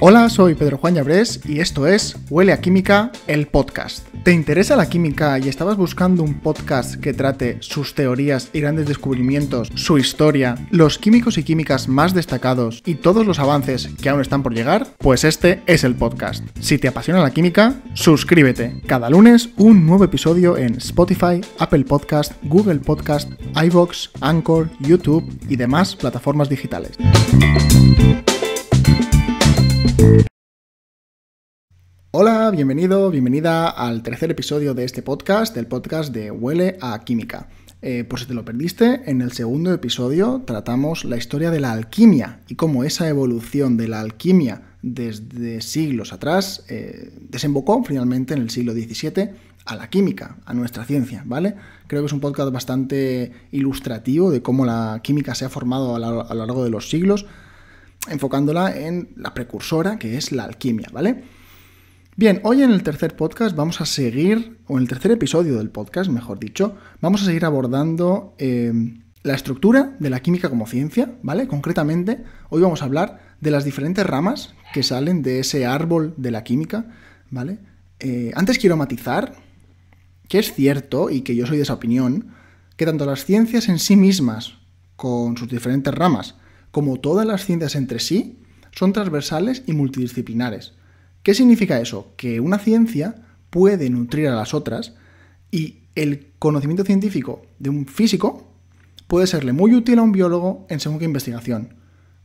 Hola, soy Pedro Juan Llabrés y esto es Huele a Química, el podcast. ¿Te interesa la química y estabas buscando un podcast que trate sus teorías y grandes descubrimientos, su historia, los químicos y químicas más destacados y todos los avances que aún están por llegar? Pues este es el podcast. Si te apasiona la química, suscríbete. Cada lunes un nuevo episodio en Spotify, Apple Podcast, Google Podcast, iVoox, Anchor, YouTube y demás plataformas digitales. Hola, bienvenida al tercer episodio de este podcast, del podcast de Huele a Química. Por si te lo perdiste, en el segundo episodio tratamos la historia de la alquimia y cómo esa evolución de la alquimia desde siglos atrás desembocó finalmente en el siglo XVII a la química, a nuestra ciencia, ¿vale? Creo que es un podcast bastante ilustrativo de cómo la química se ha formado a lo largo de los siglos, enfocándola en la precursora que es la alquimia, ¿vale? Bien, hoy en el tercer podcast vamos a seguir, o en el tercer episodio del podcast, mejor dicho, vamos a seguir abordando la estructura de la química como ciencia, ¿vale? Concretamente, hoy vamos a hablar de las diferentes ramas que salen de ese árbol de la química, ¿vale? Antes quiero matizar que es cierto, y que yo soy de esa opinión, que tanto las ciencias en sí mismas, con sus diferentes ramas, como todas las ciencias entre sí, son transversales y multidisciplinares. ¿Qué significa eso? Que una ciencia puede nutrir a las otras y el conocimiento científico de un físico puede serle muy útil a un biólogo en según qué investigación,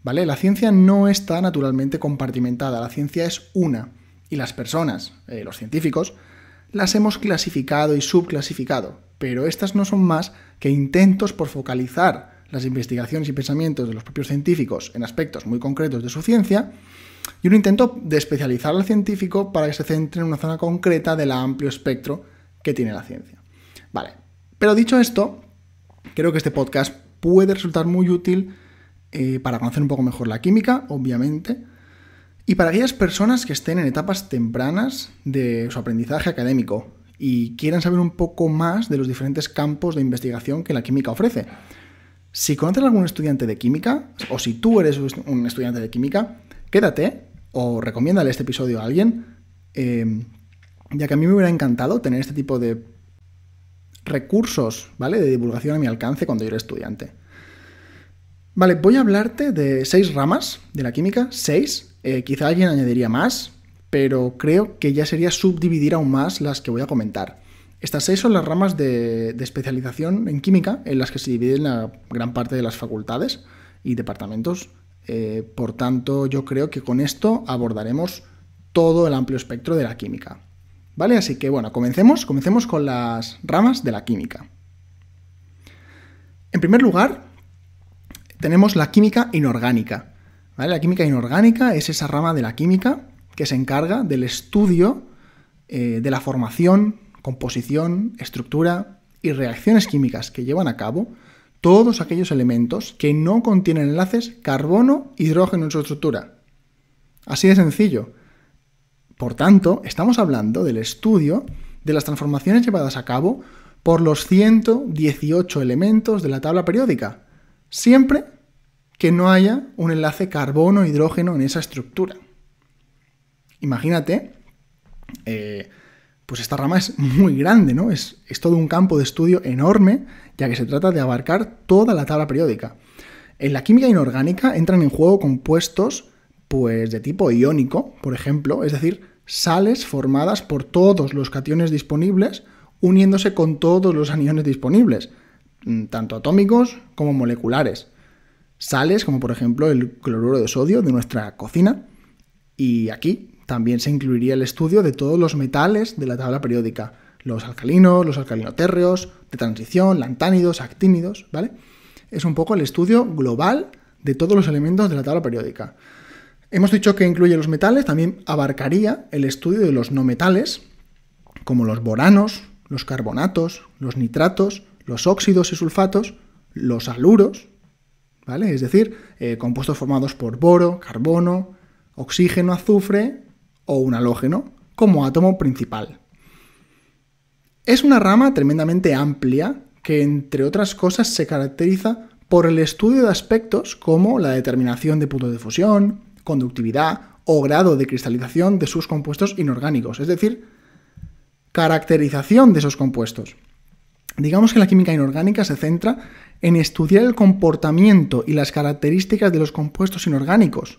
¿vale? La ciencia no está naturalmente compartimentada, la ciencia es una y las personas, los científicos, las hemos clasificado y subclasificado, pero estas no son más que intentos por focalizar las investigaciones y pensamientos de los propios científicos en aspectos muy concretos de su ciencia y un intento de especializar al científico para que se centre en una zona concreta del amplio espectro que tiene la ciencia. Vale, pero dicho esto, creo que este podcast puede resultar muy útil para conocer un poco mejor la química, obviamente, y para aquellas personas que estén en etapas tempranas de su aprendizaje académico y quieran saber un poco más de los diferentes campos de investigación que la química ofrece. Si conoces a algún estudiante de química, o si tú eres un estudiante de química, quédate o recomiéndale este episodio a alguien, ya que a mí me hubiera encantado tener este tipo de recursos, ¿vale?, de divulgación a mi alcance cuando yo era estudiante. Vale, voy a hablarte de 6 ramas de la química, 6, quizá alguien añadiría más, pero creo que ya sería subdividir aún más las que voy a comentar. Estas 6 son las ramas de especialización en química en las que se dividen la gran parte de las facultades y departamentos. Por tanto, yo creo que con esto abordaremos todo el amplio espectro de la química, ¿vale? Así que, bueno, comencemos con las ramas de la química. En primer lugar, tenemos la química inorgánica, ¿vale? La química inorgánica es esa rama de la química que se encarga del estudio de la formación, composición, estructura y reacciones químicas que llevan a cabo todos aquellos elementos que no contienen enlaces carbono-hidrógeno en su estructura. Así de sencillo. Por tanto, estamos hablando del estudio de las transformaciones llevadas a cabo por los 118 elementos de la tabla periódica, siempre que no haya un enlace carbono-hidrógeno en esa estructura. Imagínate, pues esta rama es muy grande, ¿no? Es todo un campo de estudio enorme, ya que se trata de abarcar toda la tabla periódica. En la química inorgánica entran en juego compuestos pues, de tipo iónico, por ejemplo, es decir, sales formadas por todos los cationes disponibles uniéndose con todos los aniones disponibles, tanto atómicos como moleculares. Sales como por ejemplo el cloruro de sodio de nuestra cocina, y aquí también se incluiría el estudio de todos los metales de la tabla periódica, los alcalinos, los alcalinotérreos, de transición, lantánidos, actínidos, ¿vale? Es un poco el estudio global de todos los elementos de la tabla periódica. Hemos dicho que incluye los metales, también abarcaría el estudio de los no metales, como los boranos, los carbonatos, los nitratos, los óxidos y sulfatos, los haluros, ¿vale? Es decir, compuestos formados por boro, carbono, oxígeno, azufre o un halógeno como átomo principal. Es una rama tremendamente amplia que, entre otras cosas, se caracteriza por el estudio de aspectos como la determinación de punto de fusión, conductividad o grado de cristalización de sus compuestos inorgánicos, es decir, caracterización de esos compuestos. Digamos que la química inorgánica se centra en estudiar el comportamiento y las características de los compuestos inorgánicos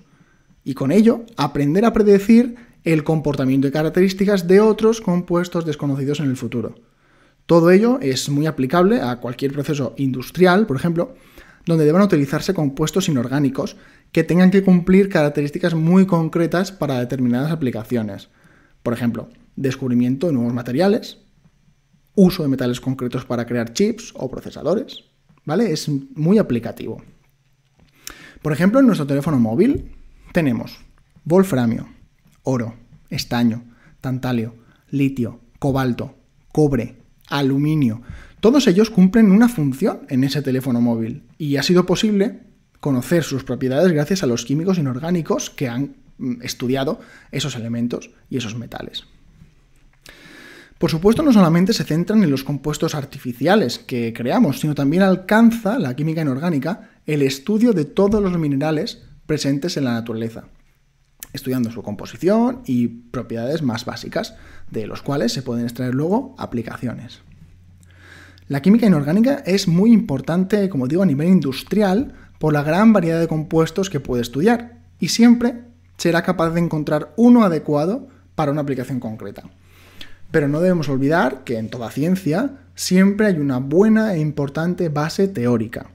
y con ello aprender a predecir el comportamiento y características de otros compuestos desconocidos en el futuro. Todo ello es muy aplicable a cualquier proceso industrial, por ejemplo, donde deban utilizarse compuestos inorgánicos que tengan que cumplir características muy concretas para determinadas aplicaciones. Por ejemplo, descubrimiento de nuevos materiales, uso de metales concretos para crear chips o procesadores, ¿vale? Es muy aplicativo. Por ejemplo, en nuestro teléfono móvil tenemos wolframio, oro, estaño, tantalio, litio, cobalto, cobre, aluminio. Todos ellos cumplen una función en ese teléfono móvil y ha sido posible conocer sus propiedades gracias a los químicos inorgánicos que han estudiado esos elementos y esos metales. Por supuesto, no solamente se centran en los compuestos artificiales que creamos, sino también alcanza la química inorgánica el estudio de todos los minerales presentes en la naturaleza, estudiando su composición y propiedades más básicas, de los cuales se pueden extraer luego aplicaciones. La química inorgánica es muy importante, como digo, a nivel industrial por la gran variedad de compuestos que puede estudiar y siempre será capaz de encontrar uno adecuado para una aplicación concreta. Pero no debemos olvidar que en toda ciencia siempre hay una buena e importante base teórica.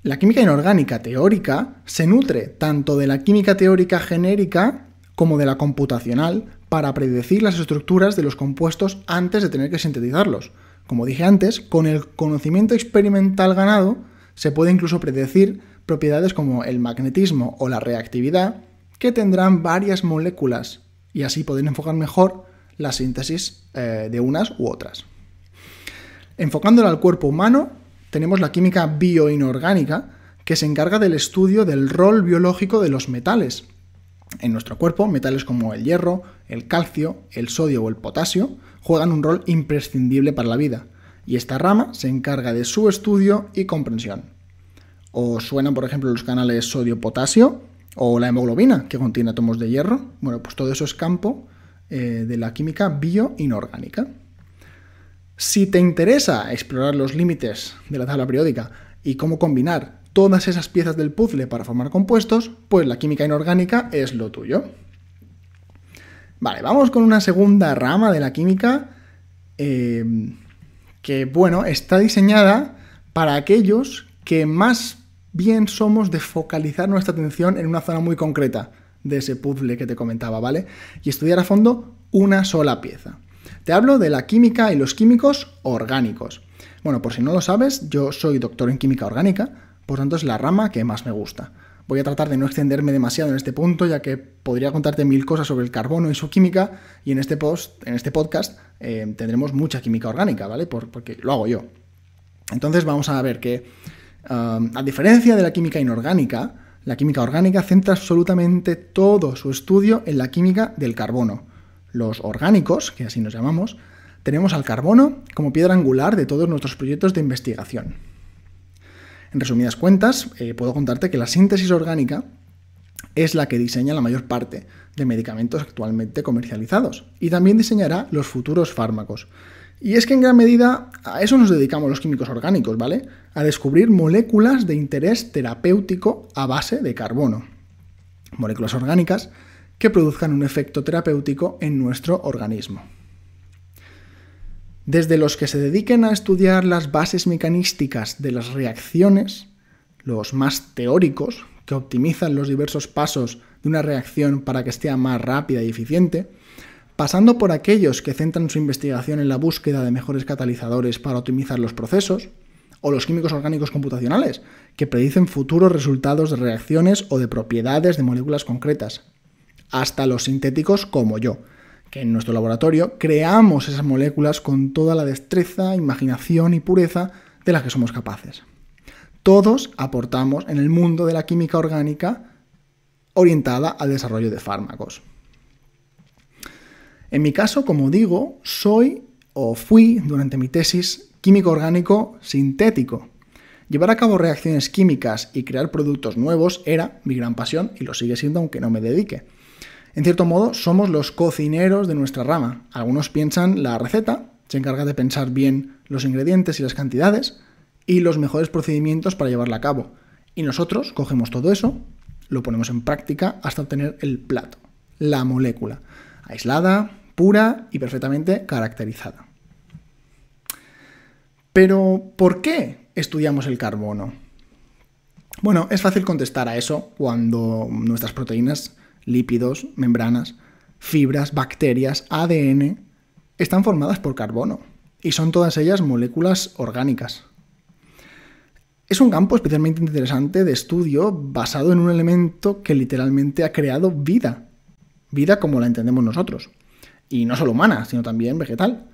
La química inorgánica teórica se nutre tanto de la química teórica genérica como de la computacional para predecir las estructuras de los compuestos antes de tener que sintetizarlos. Como dije antes, con el conocimiento experimental ganado se puede incluso predecir propiedades como el magnetismo o la reactividad que tendrán varias moléculas y así poder enfocar mejor la síntesis de unas u otras. Enfocándola al cuerpo humano, tenemos la química bioinorgánica, que se encarga del estudio del rol biológico de los metales. En nuestro cuerpo, metales como el hierro, el calcio, el sodio o el potasio juegan un rol imprescindible para la vida, y esta rama se encarga de su estudio y comprensión. ¿Os suenan, por ejemplo, los canales sodio-potasio o la hemoglobina, que contiene átomos de hierro? Bueno, pues todo eso es campo de la química bioinorgánica. Si te interesa explorar los límites de la tabla periódica y cómo combinar todas esas piezas del puzzle para formar compuestos, pues la química inorgánica es lo tuyo. Vale, vamos con una segunda rama de la química que, bueno, está diseñada para aquellos que más bien somos de focalizar nuestra atención en una zona muy concreta de ese puzzle que te comentaba, ¿vale? Y estudiar a fondo una sola pieza. Te hablo de la química y los químicos orgánicos. Bueno, por si no lo sabes, yo soy doctor en química orgánica, por tanto es la rama que más me gusta. Voy a tratar de no extenderme demasiado en este punto, ya que podría contarte 1000 cosas sobre el carbono y su química, y en este podcast tendremos mucha química orgánica, ¿vale? Porque lo hago yo. Entonces vamos a ver que, a diferencia de la química inorgánica, la química orgánica centra absolutamente todo su estudio en la química del carbono. Los orgánicos, que así nos llamamos, tenemos al carbono como piedra angular de todos nuestros proyectos de investigación. En resumidas cuentas, puedo contarte que la síntesis orgánica es la que diseña la mayor parte de medicamentos actualmente comercializados y también diseñará los futuros fármacos. Y es que en gran medida a eso nos dedicamos los químicos orgánicos, ¿vale? A descubrir moléculas de interés terapéutico a base de carbono. Moléculas orgánicas que produzcan un efecto terapéutico en nuestro organismo. Desde los que se dediquen a estudiar las bases mecanísticas de las reacciones, los más teóricos, que optimizan los diversos pasos de una reacción para que sea más rápida y eficiente, pasando por aquellos que centran su investigación en la búsqueda de mejores catalizadores para optimizar los procesos, o los químicos orgánicos computacionales, que predicen futuros resultados de reacciones o de propiedades de moléculas concretas, hasta los sintéticos como yo, que en nuestro laboratorio creamos esas moléculas con toda la destreza, imaginación y pureza de las que somos capaces. Todos aportamos en el mundo de la química orgánica orientada al desarrollo de fármacos. En mi caso, como digo, soy o fui durante mi tesis químico orgánico sintético. Llevar a cabo reacciones químicas y crear productos nuevos era mi gran pasión y lo sigue siendo aunque no me dedique. En cierto modo, somos los cocineros de nuestra rama. Algunos piensan la receta, se encarga de pensar bien los ingredientes y las cantidades y los mejores procedimientos para llevarla a cabo. Y nosotros cogemos todo eso, lo ponemos en práctica hasta obtener el plato, la molécula, aislada, pura y perfectamente caracterizada. Pero, ¿por qué estudiamos el carbono? Bueno, es fácil contestar a eso cuando nuestras proteínas, lípidos, membranas, fibras, bacterias, ADN, están formadas por carbono y son todas ellas moléculas orgánicas. Es un campo especialmente interesante de estudio basado en un elemento que literalmente ha creado vida. Vida como la entendemos nosotros. Y no solo humana, sino también vegetal.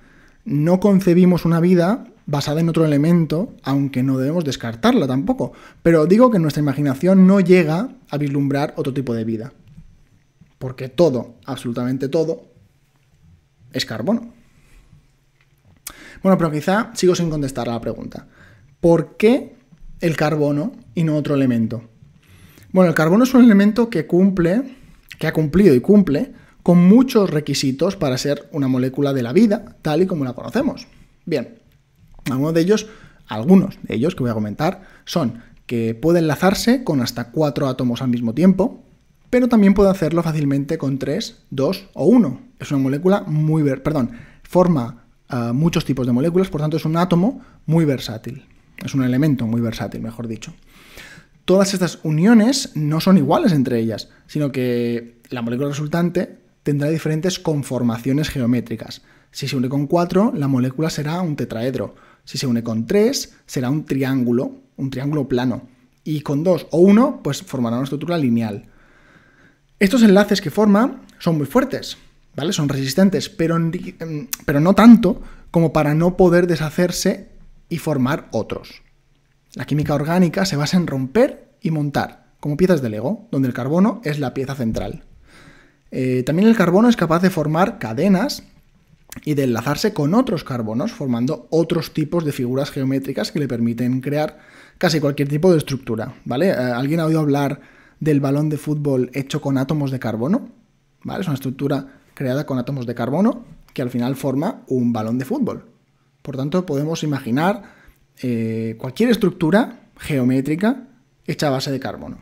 No concebimos una vida basada en otro elemento, aunque no debemos descartarla tampoco. Pero digo que nuestra imaginación no llega a vislumbrar otro tipo de vida. Porque todo, absolutamente todo, es carbono. Bueno, pero quizá sigo sin contestar a la pregunta. ¿Por qué el carbono y no otro elemento? Bueno, el carbono es un elemento que ha cumplido y cumple con muchos requisitos para ser una molécula de la vida, tal y como la conocemos. Bien, algunos de ellos que voy a comentar son que puede enlazarse con hasta 4 átomos al mismo tiempo, pero también puede hacerlo fácilmente con 3, 2 o 1. Es una molécula forma muchos tipos de moléculas, por tanto es un átomo muy versátil. Es un elemento muy versátil, mejor dicho. Todas estas uniones no son iguales entre ellas, sino que la molécula resultante tendrá diferentes conformaciones geométricas. Si se une con 4, la molécula será un tetraedro. Si se une con 3, será un triángulo plano. Y con 2 o 1, pues formará una estructura lineal. Estos enlaces que forma son muy fuertes, ¿vale? Son resistentes, pero no tanto como para no poder deshacerse y formar otros. La química orgánica se basa en romper y montar, como piezas de Lego, donde el carbono es la pieza central. También el carbono es capaz de formar cadenas y de enlazarse con otros carbonos, formando otros tipos de figuras geométricas que le permiten crear casi cualquier tipo de estructura, ¿vale? ¿Alguien ha oído hablar del balón de fútbol hecho con átomos de carbono? ¿Vale? Es una estructura creada con átomos de carbono que al final forma un balón de fútbol. Por tanto, podemos imaginar cualquier estructura geométrica hecha a base de carbono.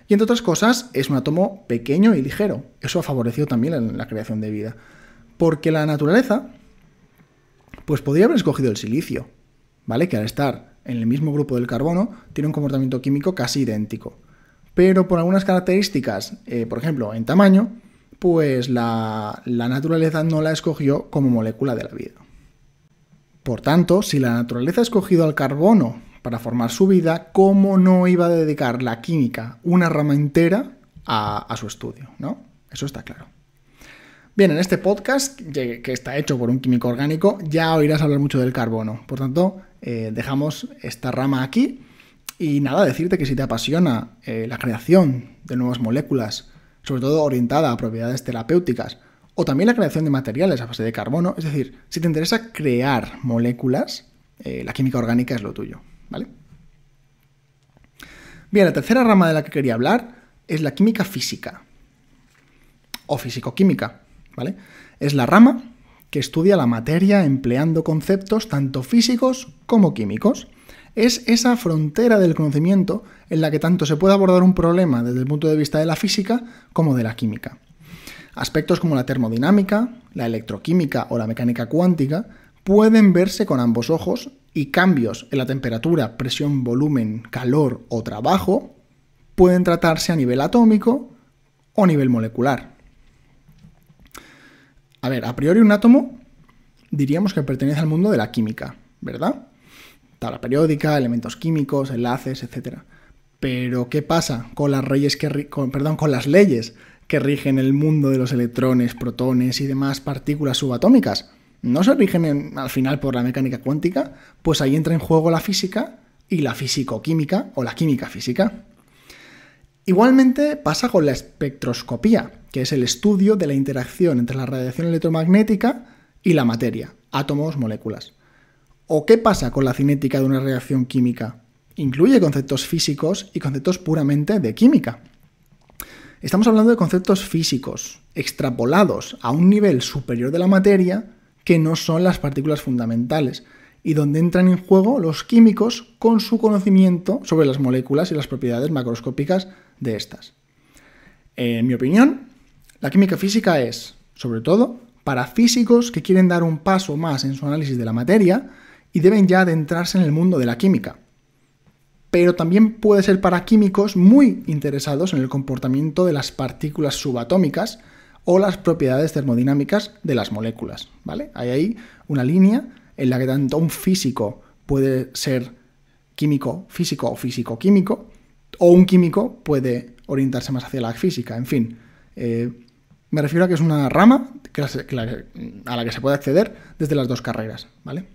Y entre otras cosas, es un átomo pequeño y ligero. Eso ha favorecido también en la creación de vida. Porque la naturaleza, pues podría haber escogido el silicio, ¿vale? Que al estar en el mismo grupo del carbono, tiene un comportamiento químico casi idéntico. Pero por algunas características, por ejemplo, en tamaño, pues la naturaleza no la escogió como molécula de la vida. Por tanto, si la naturaleza ha escogido al carbono para formar su vida, ¿cómo no iba a dedicar la química una rama entera a su estudio, ¿no? Eso está claro. Bien, en este podcast, que está hecho por un químico orgánico, ya oirás hablar mucho del carbono. Por tanto, dejamos esta rama aquí. Y nada, decirte que si te apasiona la creación de nuevas moléculas, sobre todo orientada a propiedades terapéuticas, o también la creación de materiales a base de carbono, es decir, si te interesa crear moléculas, la química orgánica es lo tuyo, ¿vale? Bien, la tercera rama de la que quería hablar es la química física, o físico-química, ¿vale? Es la rama que estudia la materia empleando conceptos tanto físicos como químicos. Es esa frontera del conocimiento en la que tanto se puede abordar un problema desde el punto de vista de la física como de la química. Aspectos como la termodinámica, la electroquímica o la mecánica cuántica pueden verse con ambos ojos y cambios en la temperatura, presión, volumen, calor o trabajo pueden tratarse a nivel atómico o nivel molecular. A ver, a priori un átomo diríamos que pertenece al mundo de la química, ¿verdad? Tabla periódica, elementos químicos, enlaces, etc. Pero, ¿qué pasa con las leyes que rigen el mundo de los electrones, protones y demás partículas subatómicas? ¿No se rigen al final por la mecánica cuántica? Pues ahí entra en juego la física y la físico-química o la química física. Igualmente pasa con la espectroscopía, que es el estudio de la interacción entre la radiación electromagnética y la materia, átomos, moléculas. ¿O qué pasa con la cinética de una reacción química? incluye conceptos físicos y conceptos puramente de química. Estamos hablando de conceptos físicos extrapolados a un nivel superior de la materia que no son las partículas fundamentales y donde entran en juego los químicos con su conocimiento sobre las moléculas y las propiedades macroscópicas de estas. En mi opinión, la química física es, sobre todo, para físicos que quieren dar un paso más en su análisis de la materia y deben ya adentrarse en el mundo de la química. Pero también puede ser para químicos muy interesados en el comportamiento de las partículas subatómicas o las propiedades termodinámicas de las moléculas, ¿vale? Hay ahí una línea en la que tanto un físico puede ser químico físico o físico químico, o un químico puede orientarse más hacia la física. En fin, me refiero a que es una rama a la que se puede acceder desde las dos carreras, ¿vale?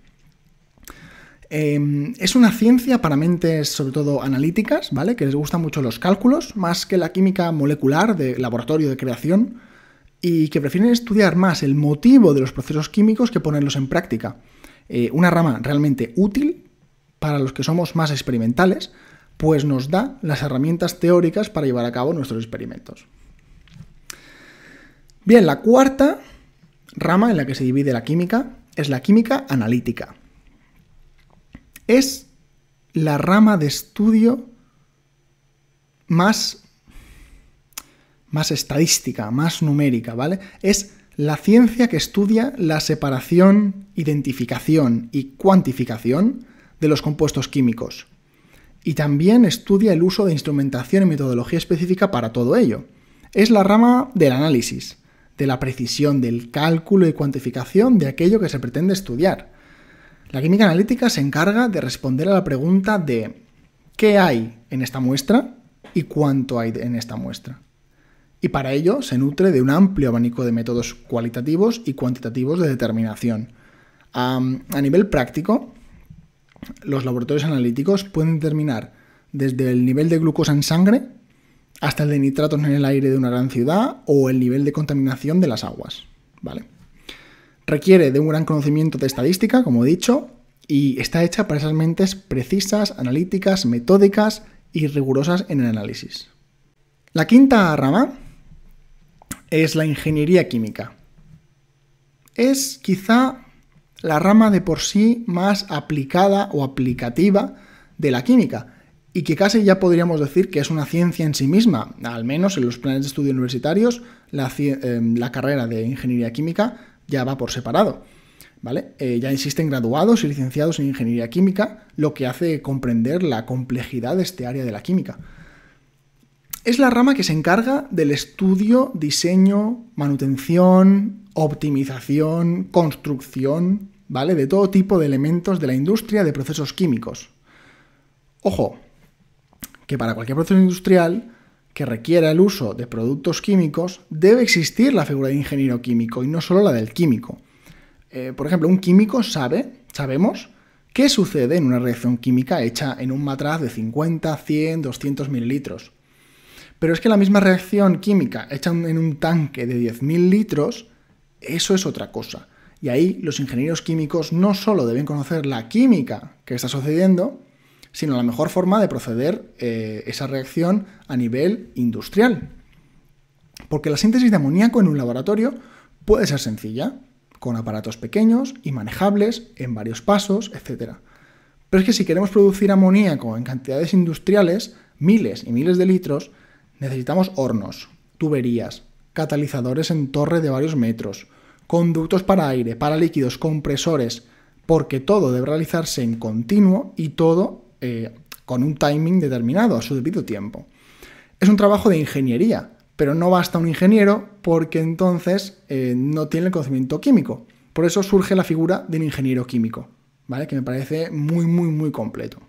Es una ciencia para mentes, sobre todo analíticas, ¿vale? Que les gustan mucho los cálculos, más que la química molecular de laboratorio de creación, y que prefieren estudiar más el motivo de los procesos químicos que ponerlos en práctica. Una rama realmente útil para los que somos más experimentales, pues nos da las herramientas teóricas para llevar a cabo nuestros experimentos. Bien, la cuarta rama en la que se divide la química es la química analítica. Es la rama de estudio más estadística, más numérica, ¿vale? Es la ciencia que estudia la separación, identificación y cuantificación de los compuestos químicos. Y también estudia el uso de instrumentación y metodología específica para todo ello. Es la rama del análisis, de la precisión, del cálculo y cuantificación de aquello que se pretende estudiar. La química analítica se encarga de responder a la pregunta de ¿qué hay en esta muestra y cuánto hay en esta muestra? Y para ello se nutre de un amplio abanico de métodos cualitativos y cuantitativos de determinación. A nivel práctico, los laboratorios analíticos pueden determinar desde el nivel de glucosa en sangre hasta el de nitratos en el aire de una gran ciudad o el nivel de contaminación de las aguas, ¿vale? Requiere de un gran conocimiento de estadística, como he dicho, y está hecha para esas mentes precisas, analíticas, metódicas y rigurosas en el análisis. La quinta rama es la ingeniería química. Es quizá la rama de por sí más aplicada o aplicativa de la química y que casi ya podríamos decir que es una ciencia en sí misma. Al menos en los planes de estudio universitarios la carrera de ingeniería química ya va por separado, ¿vale? Ya existen graduados y licenciados en ingeniería química, lo que hace comprender la complejidad de este área de la química. Es la rama que se encarga del estudio, diseño, manutención, optimización, construcción, ¿vale? De todo tipo de elementos de la industria de procesos químicos. Ojo, que para cualquier proceso industrial que requiera el uso de productos químicos debe existir la figura de ingeniero químico y no solo la del químico. Por ejemplo, un químico sabemos qué sucede en una reacción química hecha en un matraz de 50, 100, 200 mililitros. Pero es que la misma reacción química hecha en un tanque de 10.000 litros, eso es otra cosa. Y ahí los ingenieros químicos no solo deben conocer la química que está sucediendo, sino la mejor forma de proceder esa reacción a nivel industrial. Porque la síntesis de amoníaco en un laboratorio puede ser sencilla, con aparatos pequeños y manejables en varios pasos, etc. Pero es que si queremos producir amoníaco en cantidades industriales, miles y miles de litros, necesitamos hornos, tuberías, catalizadores en torre de varios metros, conductos para aire, para líquidos, compresores, porque todo debe realizarse en continuo y todo con un timing determinado, a su debido tiempo. Es un trabajo de ingeniería, pero no basta un ingeniero porque entonces no tiene el conocimiento químico. Por eso surge la figura del ingeniero químico, ¿vale? Que me parece muy completo.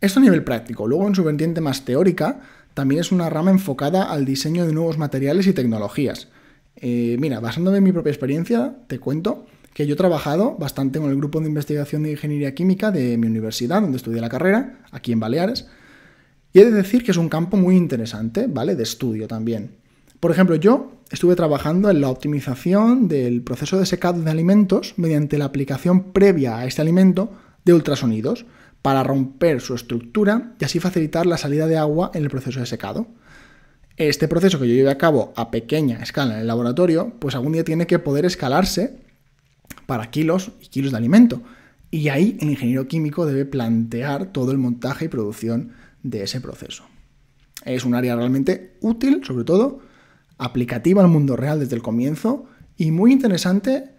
Esto a nivel práctico. Luego, en su vertiente más teórica, también es una rama enfocada al diseño de nuevos materiales y tecnologías. Mira, basándome en mi propia experiencia, te cuento que yo he trabajado bastante con el grupo de investigación de ingeniería química de mi universidad, donde estudié la carrera, aquí en Baleares, y he de decir que es un campo muy interesante, ¿vale? De estudio también. Por ejemplo, yo estuve trabajando en la optimización del proceso de secado de alimentos mediante la aplicación previa a este alimento de ultrasonidos para romper su estructura y así facilitar la salida de agua en el proceso de secado. Este proceso que yo lleve a cabo a pequeña escala en el laboratorio, pues algún día tiene que poder escalarse para kilos y kilos de alimento. Y ahí el ingeniero químico debe plantear todo el montaje y producción de ese proceso. Es un área realmente útil, sobre todo, aplicativa al mundo real desde el comienzo y muy interesante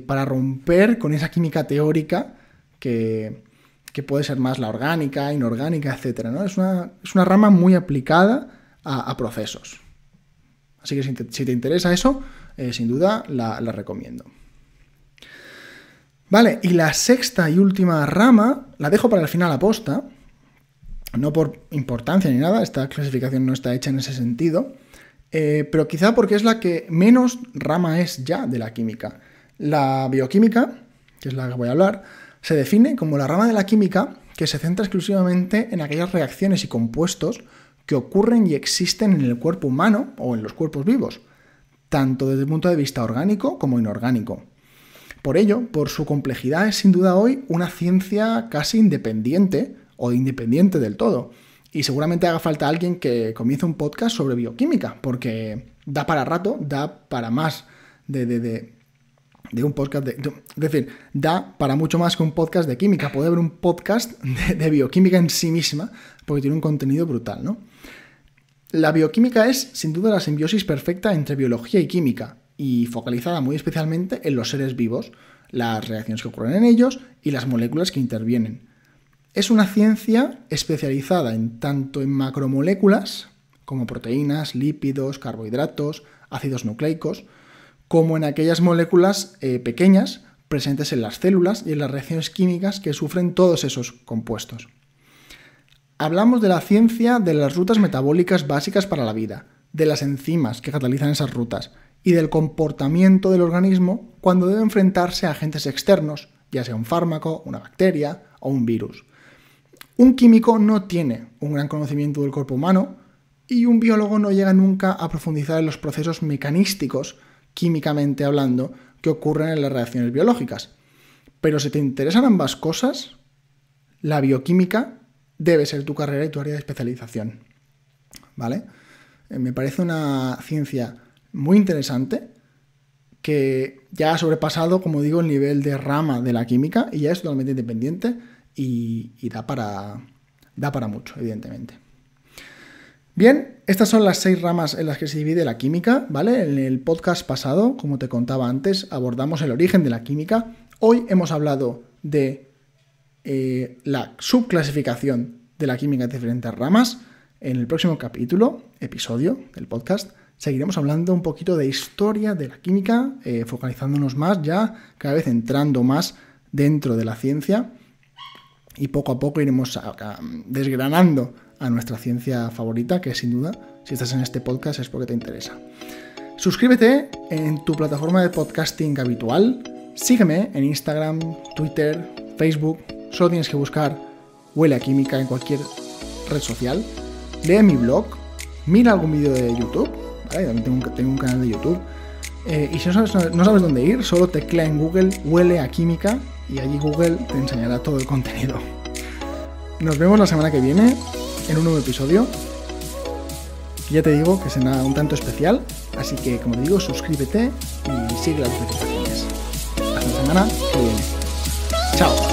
para romper con esa química teórica que puede ser más la orgánica, inorgánica, etc., ¿no? Es una rama muy aplicada a procesos. Así que si te interesa eso, sin duda la recomiendo. Vale, y la sexta y última rama la dejo para el final aposta, no por importancia ni nada, esta clasificación no está hecha en ese sentido, pero quizá porque es la que menos rama es ya de la química. La bioquímica, que es la que voy a hablar, se define como la rama de la química que se centra exclusivamente en aquellas reacciones y compuestos que ocurren y existen en el cuerpo humano o en los cuerpos vivos, tanto desde el punto de vista orgánico como inorgánico. Por ello, por su complejidad, es sin duda hoy una ciencia casi independiente o independiente del todo. Y seguramente haga falta alguien que comience un podcast sobre bioquímica, porque da para rato, da para más de un podcast. Es decir, da para mucho más que un podcast de química. Puede haber un podcast de bioquímica en sí misma, porque tiene un contenido brutal, ¿no? La bioquímica es, sin duda, la simbiosis perfecta entre biología y química, y focalizada muy especialmente en los seres vivos, las reacciones que ocurren en ellos y las moléculas que intervienen. Es una ciencia especializada tanto en macromoléculas, como proteínas, lípidos, carbohidratos, ácidos nucleicos, como en aquellas moléculas pequeñas presentes en las células y en las reacciones químicas que sufren todos esos compuestos. Hablamos de la ciencia de las rutas metabólicas básicas para la vida, de las enzimas que catalizan esas rutas y del comportamiento del organismo cuando debe enfrentarse a agentes externos, ya sea un fármaco, una bacteria o un virus. Un químico no tiene un gran conocimiento del cuerpo humano y un biólogo no llega nunca a profundizar en los procesos mecanísticos, químicamente hablando, que ocurren en las reacciones biológicas. Pero si te interesan ambas cosas, la bioquímica debe ser tu carrera y tu área de especialización. ¿Vale? Me parece una ciencia muy interesante que ya ha sobrepasado, como digo, el nivel de rama de la química y ya es totalmente independiente y da para mucho, evidentemente. Bien, estas son las 6 ramas en las que se divide la química, ¿vale? En el podcast pasado, como te contaba antes, abordamos el origen de la química. Hoy hemos hablado de la subclasificación de la química en diferentes ramas. En el próximo episodio del podcast, seguiremos hablando un poquito de historia de la química, focalizándonos más ya, cada vez entrando más dentro de la ciencia y poco a poco iremos desgranando a nuestra ciencia favorita, que sin duda, si estás en este podcast es porque te interesa. Suscríbete en tu plataforma de podcasting habitual, sígueme en Instagram, Twitter, Facebook, solo tienes que buscar Huele a Química en cualquier red social, lee mi blog, mira algún vídeo de YouTube, ¿vale? También tengo un canal de YouTube, y si no sabes dónde ir, solo teclea en Google Huele a Química y allí Google te enseñará todo el contenido. Nos vemos la semana que viene en un nuevo episodio. Ya te digo que será un tanto especial, así que, como te digo, suscríbete y sigue las notificaciones. Hasta la semana que viene. Chao.